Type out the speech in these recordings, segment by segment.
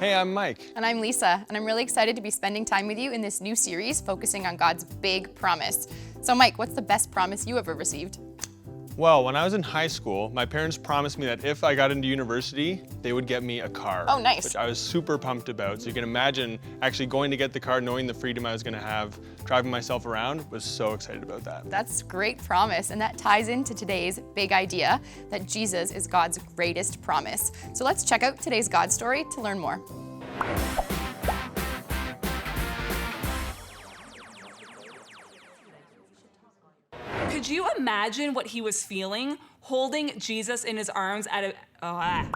Hey, I'm Mike. And I'm Lisa, and I'm really excited to be spending time with you in this new series focusing on God's big promise. So Mike, what's the best promise you ever received? Well, when I was in high school, my parents promised me that if I got into university, they would get me a car. Oh, nice. Which I was super pumped about. So you can imagine actually going to get the car, knowing the freedom I was going to have, driving myself around, was so excited about that. That's a great promise, and that ties into today's big idea that Jesus is God's greatest promise. So let's check out today's God story to learn more. Could you imagine what he was feeling holding Jesus in his arms at a...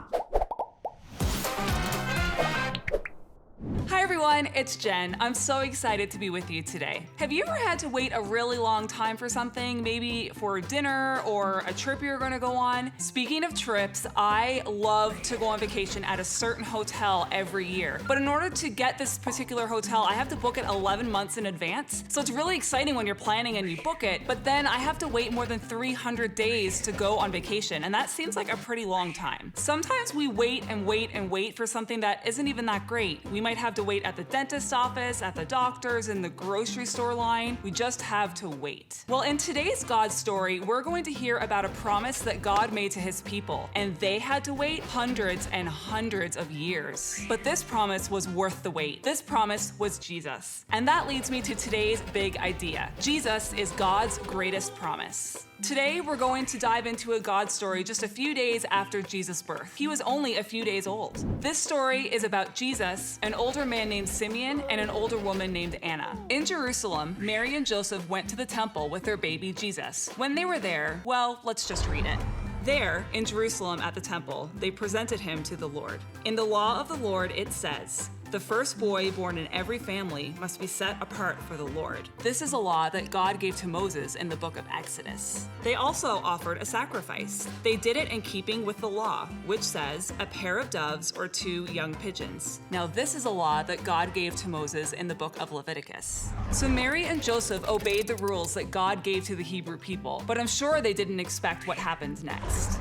Hi everyone, it's Jen. I'm so excited to be with you today. Have you ever had to wait a really long time for something, maybe for dinner or a trip you're gonna go on? Speaking of trips, I love to go on vacation at a certain hotel every year. But in order to get this particular hotel, I have to book it 11 months in advance. So it's really exciting when you're planning and you book it, but then I have to wait more than 300 days to go on vacation, and that seems like a pretty long time. Sometimes we wait and wait and wait for something that isn't even that great. We might have to wait at the dentist's office, at the doctor's, in the grocery store line. We just have to wait. Well, in today's God story, we're going to hear about a promise that God made to his people, and they had to wait hundreds and hundreds of years. But this promise was worth the wait. This promise was Jesus. And that leads me to today's big idea. Jesus is God's greatest promise. Today, we're going to dive into a God story just a few days after Jesus' birth. He was only a few days old. This story is about Jesus, an older man named Simeon, and an older woman named Anna. In Jerusalem, Mary and Joseph went to the temple with their baby Jesus. When they were there, well, let's just read it. There, in Jerusalem at the temple, they presented him to the Lord. In the law of the Lord, it says, "The first boy born in every family must be set apart for the Lord." This is a law that God gave to Moses in the book of Exodus. They also offered a sacrifice. They did it in keeping with the law, which says a pair of doves or 2 young pigeons. Now this is a law that God gave to Moses in the book of Leviticus. So Mary and Joseph obeyed the rules that God gave to the Hebrew people, but I'm sure they didn't expect what happened next.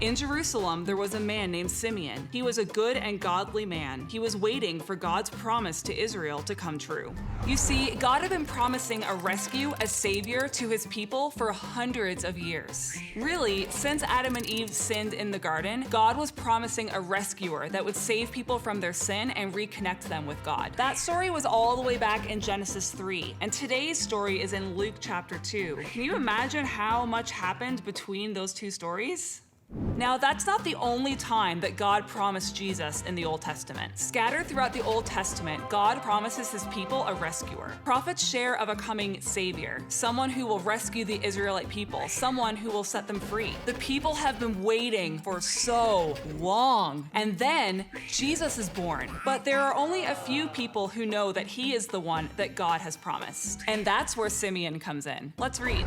In Jerusalem, there was a man named Simeon. He was a good and godly man. He was waiting for God's promise to Israel to come true. You see, God had been promising a rescue, a savior to his people for hundreds of years. Really, since Adam and Eve sinned in the garden, God was promising a rescuer that would save people from their sin and reconnect them with God. That story was all the way back in Genesis 3, and today's story is in Luke chapter 2. Can you imagine how much happened between those two stories? Now, that's not the only time that God promised Jesus in the Old Testament. Scattered throughout the Old Testament, God promises his people a rescuer. Prophets share of a coming savior, someone who will rescue the Israelite people, someone who will set them free. The people have been waiting for so long. And then Jesus is born. But there are only a few people who know that he is the one that God has promised. And that's where Simeon comes in. Let's read.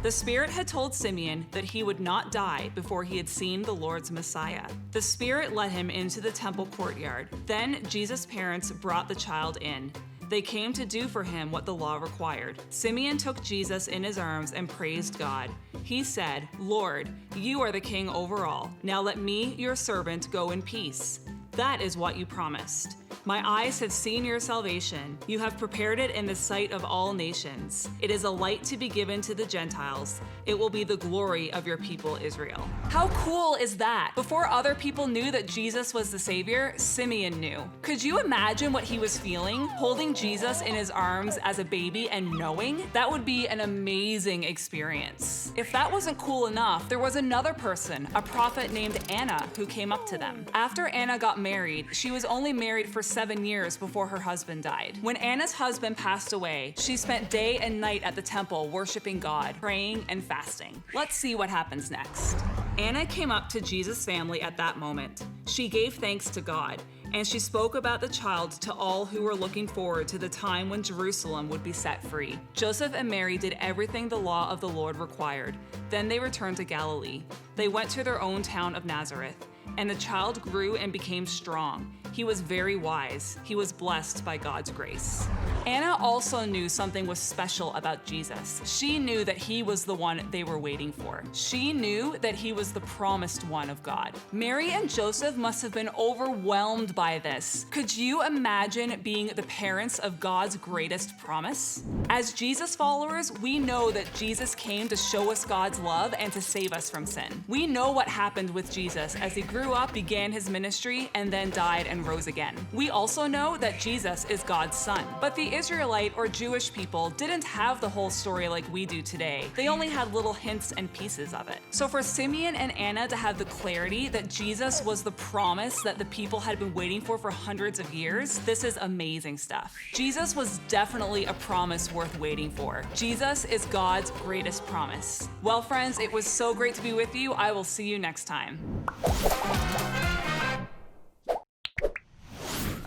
The Spirit had told Simeon that he would not die before he had seen the Lord's Messiah. The Spirit led him into the temple courtyard. Then Jesus' parents brought the child in. They came to do for him what the law required. Simeon took Jesus in his arms and praised God. He said, "Lord, you are the king over all. Now let me, your servant, go in peace. That is what you promised. My eyes have seen your salvation. You have prepared it in the sight of all nations. It is a light to be given to the Gentiles. It will be the glory of your people Israel." How cool is that? Before other people knew that Jesus was the Savior, Simeon knew. Could you imagine what he was feeling, holding Jesus in his arms as a baby and knowing? That would be an amazing experience. If that wasn't cool enough, there was another person, a prophet named Anna, who came up to them. After Anna got married, she was only married for 7 years before her husband died. When Anna's husband passed away, she spent day and night at the temple worshiping God, praying and fasting. Let's see what happens next. Anna came up to Jesus' family at that moment. She gave thanks to God, and she spoke about the child to all who were looking forward to the time when Jerusalem would be set free. Joseph and Mary did everything the law of the Lord required. Then they returned to Galilee. They went to their own town of Nazareth. And the child grew and became strong. He was very wise. He was blessed by God's grace. Anna also knew something was special about Jesus. She knew that he was the one they were waiting for. She knew that he was the promised one of God. Mary and Joseph must have been overwhelmed by this. Could you imagine being the parents of God's greatest promise? As Jesus followers, we know that Jesus came to show us God's love and to save us from sin. We know what happened with Jesus as he grew up, began his ministry, and then died and rose again. We also know that Jesus is God's son. But the Israelite or Jewish people didn't have the whole story like we do today. They only had little hints and pieces of it. So for Simeon and Anna to have the clarity that Jesus was the promise that the people had been waiting for hundreds of years, this is amazing stuff. Jesus was definitely a promise worth waiting for. Jesus is God's greatest promise. Well, friends, it was so great to be with you. I will see you next time.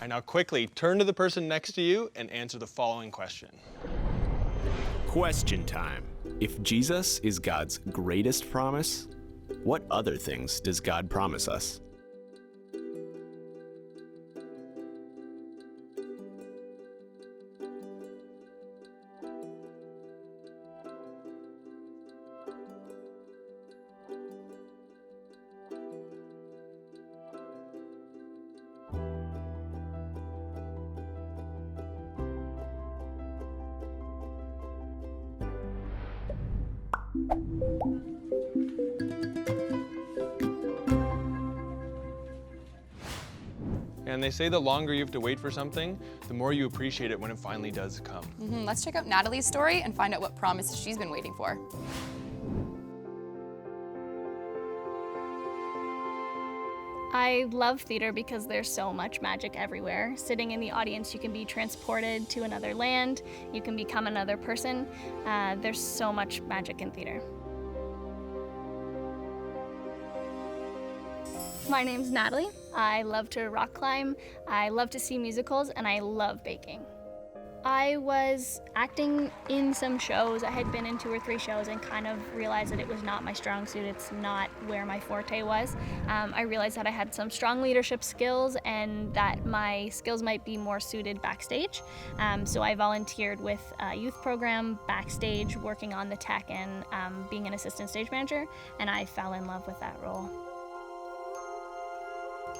And now quickly turn to the person next to you and answer the following question. Question time. If Jesus is God's greatest promise, what other things does God promise us? And they say the longer you have to wait for something, the more you appreciate it when it finally does come. Let's check out Natalie's story and find out what promise she's been waiting for. I love theater because there's so much magic everywhere. Sitting in the audience, you can be transported to another land, you can become another person. There's so much magic in theater. My name's Natalie. I love to rock climb, I love to see musicals, and I love baking. I was acting in some shows. I had been in 2 or 3 shows and kind of realized that it was not my strong suit. It's not where my forte was. I realized that I had some strong leadership skills and that my skills might be more suited backstage. So I volunteered with a youth program backstage, working on the tech and being an assistant stage manager, and I fell in love with that role.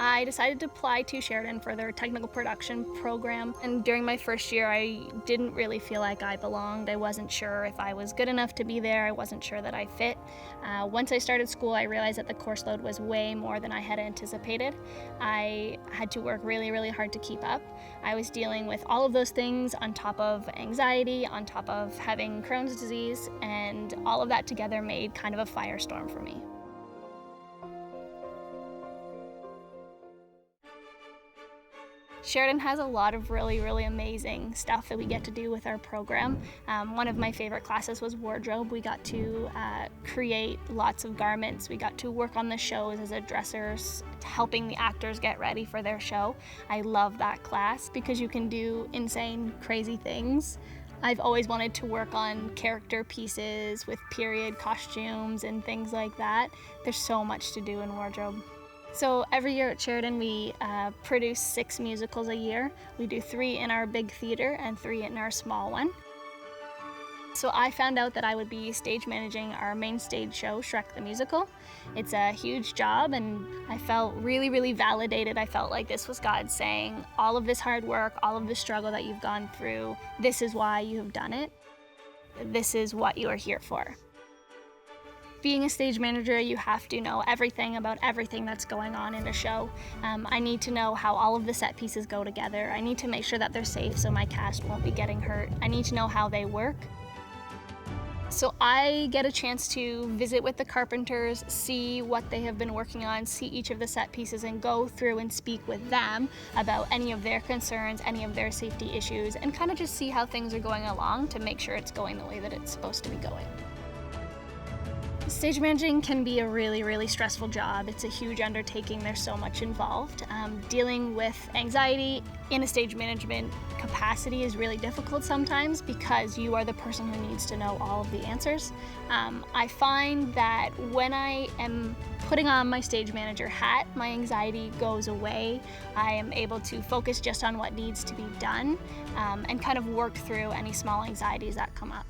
I decided to apply to Sheridan for their technical production program, and during my first year I didn't really feel like I belonged. I wasn't sure if I was good enough to be there. I wasn't sure that I fit. Once I started school, I realized that the course load was way more than I had anticipated. I had to work really, really hard to keep up. I was dealing with all of those things on top of anxiety, on top of having Crohn's disease, and all of that together made kind of a firestorm for me. Sheridan has a lot of really, really amazing stuff that we get to do with our program. One of my favorite classes was wardrobe. We got to create lots of garments. We got to work on the shows as a dressers, helping the actors get ready for their show. I love that class because you can do insane, crazy things. I've always wanted to work on character pieces with period costumes and things like that. There's so much to do in wardrobe. So every year at Sheridan, we produce 6 musicals a year. We do 3 in our big theater and 3 in our small one. So I found out that I would be stage managing our main stage show, Shrek the Musical. It's a huge job, and I felt really, really validated. I felt like this was God saying, all of this hard work, all of the struggle that you've gone through, this is why you have done it. This is what you are here for. Being a stage manager, you have to know everything about everything that's going on in a show. I need to know how all of the set pieces go together. I need to make sure that they're safe so my cast won't be getting hurt. I need to know how they work. So I get a chance to visit with the carpenters, see what they have been working on, see each of the set pieces, and go through and speak with them about any of their concerns, any of their safety issues, and kind of just see how things are going along to make sure it's going the way that it's supposed to be going. Stage managing can be a really, really stressful job. It's a huge undertaking. There's so much involved. Dealing with anxiety in a stage management capacity is really difficult sometimes because you are the person who needs to know all of the answers. I find that when I am putting on my stage manager hat, my anxiety goes away. I am able to focus just on what needs to be done and kind of work through any small anxieties that come up.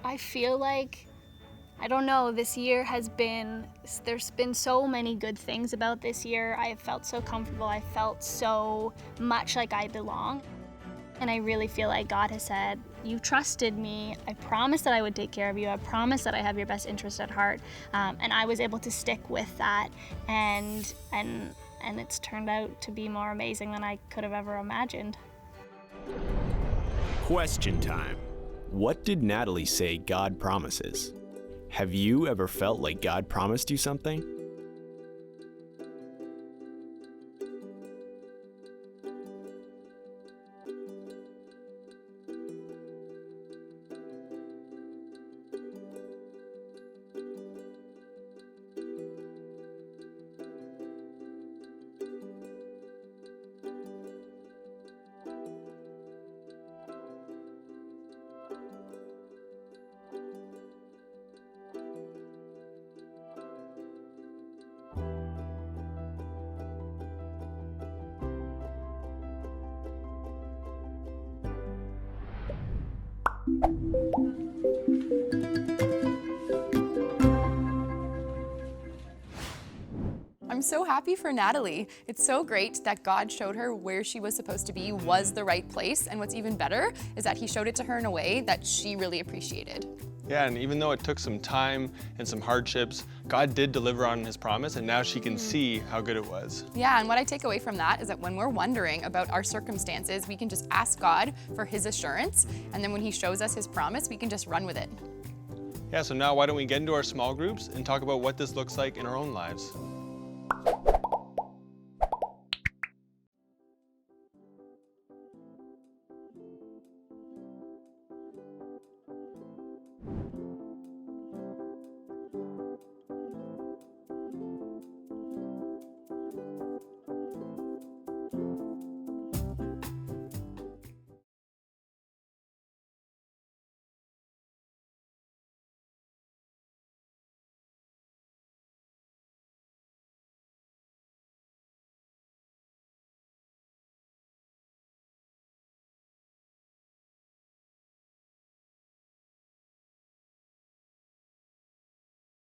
I feel like, I don't know, this year there's been so many good things about this year. I have felt so comfortable. I felt so much like I belong. And I really feel like God has said, you trusted me. I promised that I would take care of you. I promised that I have your best interest at heart. And I was able to stick with that. And it's turned out to be more amazing than I could have ever imagined. Question time. What did Natalie say God promises? Have you ever felt like God promised you something? I'm so happy for Natalie. It's so great that God showed her where she was supposed to be was the right place, and what's even better is that he showed it to her in a way that she really appreciated. Yeah, and even though it took some time and some hardships, God did deliver on his promise, and now she can see how good it was. Yeah, and what I take away from that is that when we're wondering about our circumstances, we can just ask God for his assurance, and then when he shows us his promise, we can just run with it. Yeah, so now why don't we get into our small groups and talk about what this looks like in our own lives.